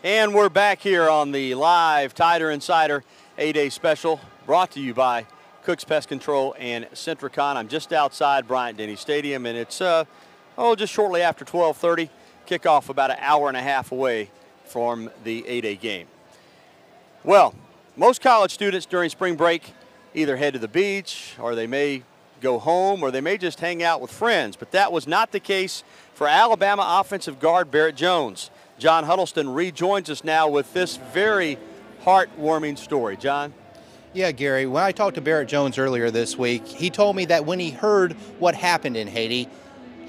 And we're back here on the live Tider Insider A-Day special, brought to you by Cook's Pest Control and Centricon. I'm just outside Bryant-Denny Stadium, and it's just shortly after 12:30. Kickoff about an hour and a half away from the A-Day game. Well, most college students during spring break either head to the beach, or they may go home, or they may just hang out with friends. But that was not the case for Alabama offensive guard Barrett Jones. John Huddleston rejoins us now with this very heartwarming story. John? Yeah, Gary, when I talked to Barrett Jones earlier this week, he told me that when he heard what happened in Haiti,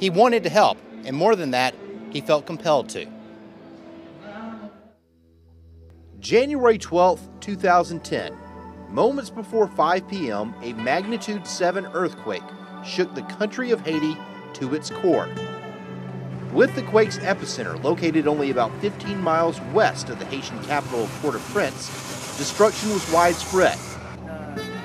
he wanted to help, and more than that, he felt compelled to. January 12th, 2010. Moments before 5 p.m., a magnitude 7 earthquake shook the country of Haiti to its core. With the quake's epicenter located only about 15 miles west of the Haitian capital of Port-au-Prince, destruction was widespread.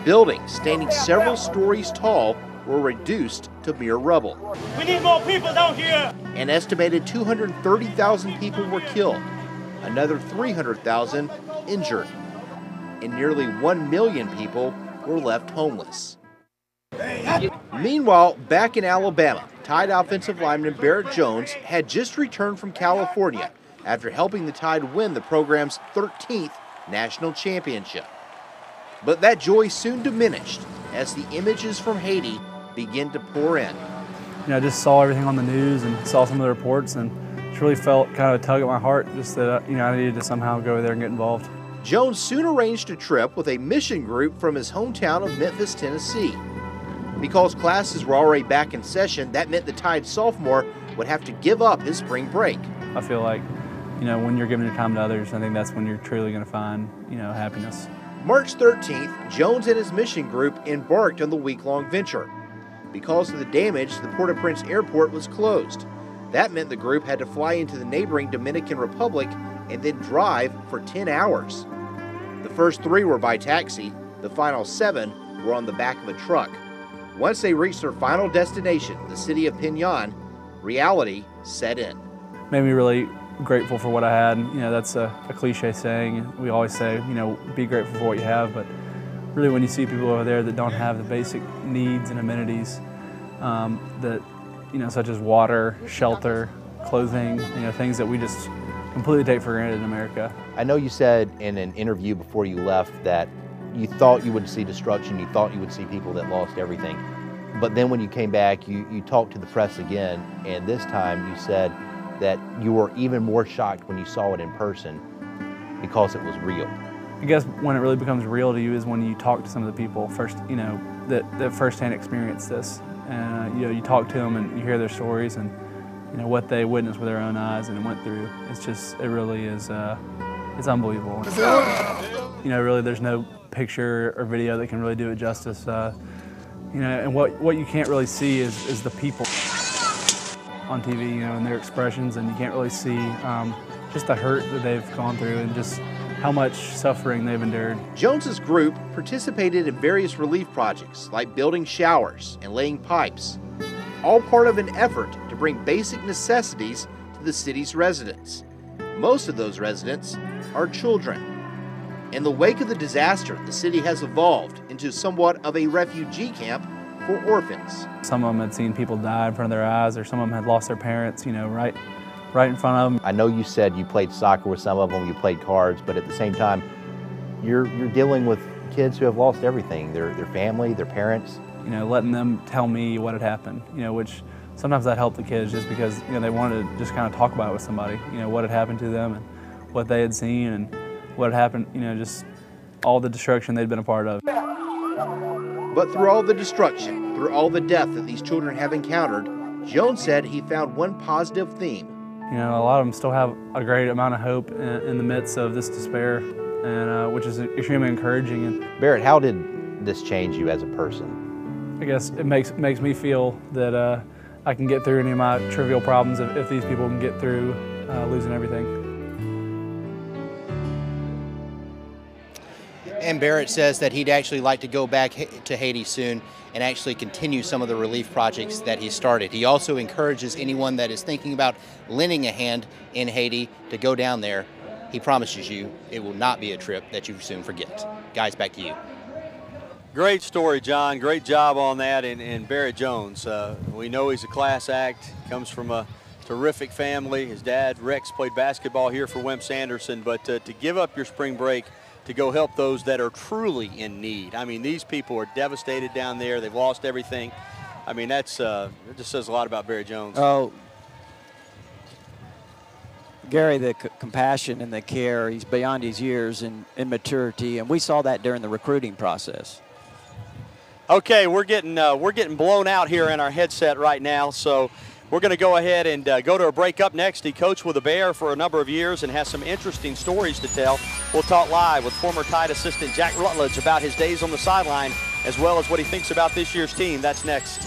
Buildings standing several stories tall were reduced to mere rubble. We need more people down here! An estimated 230,000 people were killed, another 300,000 injured, and nearly 1 million people were left homeless. Meanwhile, back in Alabama, Tide offensive lineman Barrett Jones had just returned from California after helping the Tide win the program's 13th national championship. But that joy soon diminished as the images from Haiti began to pour in. I just saw everything on the news and saw some of the reports, and it really felt kind of a tug at my heart, just that I needed to somehow go over there and get involved. Jones soon arranged a trip with a mission group from his hometown of Memphis, Tennessee. Because classes were already back in session, that meant the Tide sophomore would have to give up his spring break. I feel like, when you're giving your time to others, I think that's when you're truly going to find, happiness. March 13th, Jones and his mission group embarked on the week-long venture. Because of the damage, the Port-au-Prince airport was closed. That meant the group had to fly into the neighboring Dominican Republic and then drive for 10 hours. The first 3 were by taxi, the final 7 were on the back of a truck. Once they reached their final destination, the city of Pinyon, reality set in. Made me really grateful for what I had. That's a cliche saying. We always say, be grateful for what you have, but really when you see people over there that don't have the basic needs and amenities, such as water, shelter, clothing, things that we just completely take for granted in America. I know you said in an interview before you left that you thought you would see destruction, you thought you would see people that lost everything. But then when you came back, you talked to the press again, and this time you said that you were even more shocked when you saw it in person because it was real. I guess when it really becomes real to you is when you talk to some of the people first, that firsthand experience this. And you talk to them and you hear their stories and what they witnessed with their own eyes and went through. It really is, it's unbelievable. Really there's no picture or video that can really do it justice. And what you can't really see is the people on TV, and their expressions, and you can't really see just the hurt that they've gone through and just how much suffering they've endured. Jones's group participated in various relief projects like building showers and laying pipes, all part of an effort to bring basic necessities to the city's residents. Most of those residents are children. In the wake of the disaster, the city has evolved into somewhat of a refugee camp for orphans. Some of them had seen people die in front of their eyes, or some of them had lost their parents, right in front of them. I know you said you played soccer with some of them, you played cards, but at the same time, you're dealing with kids who have lost everything, their family, their parents. Letting them tell me what had happened, which sometimes that helped the kids just because, they wanted to just kind of talk about it with somebody, what had happened to them and what they had seen and what had happened, just all the destruction they'd been a part of. But through all the destruction, through all the death that these children have encountered, Jones said he found one positive theme. A lot of them still have a great amount of hope in the midst of this despair, and which is extremely encouraging. And Barrett, how did this change you as a person? I guess it makes me feel that I can get through any of my trivial problems if these people can get through losing everything. And Barrett says that he'd actually like to go back to Haiti soon and actually continue some of the relief projects that he started. He also encourages anyone that is thinking about lending a hand in Haiti to go down there he promises you it will not be a trip that you soon forget. Guys, back to you. Great story, John. Great job on that. And Barrett Jones, we know he's a class act. Comes from a terrific family. His dad, Rex, played basketball here for Wimps Anderson. But to give up your spring break to go help those that are truly in need. I mean, these people are devastated down there. They've lost everything. I mean, it just says a lot about Barrett Jones. Oh, Gary, the compassion and the care, he's beyond his years in maturity, and we saw that during the recruiting process. Okay, we're getting blown out here in our headset right now, so we're going to go ahead and go to a break. Up next. He coached with the Bear for a number of years and has some interesting stories to tell. We'll talk live with former Tide assistant Jack Rutledge about his days on the sideline, as well as what he thinks about this year's team. That's next.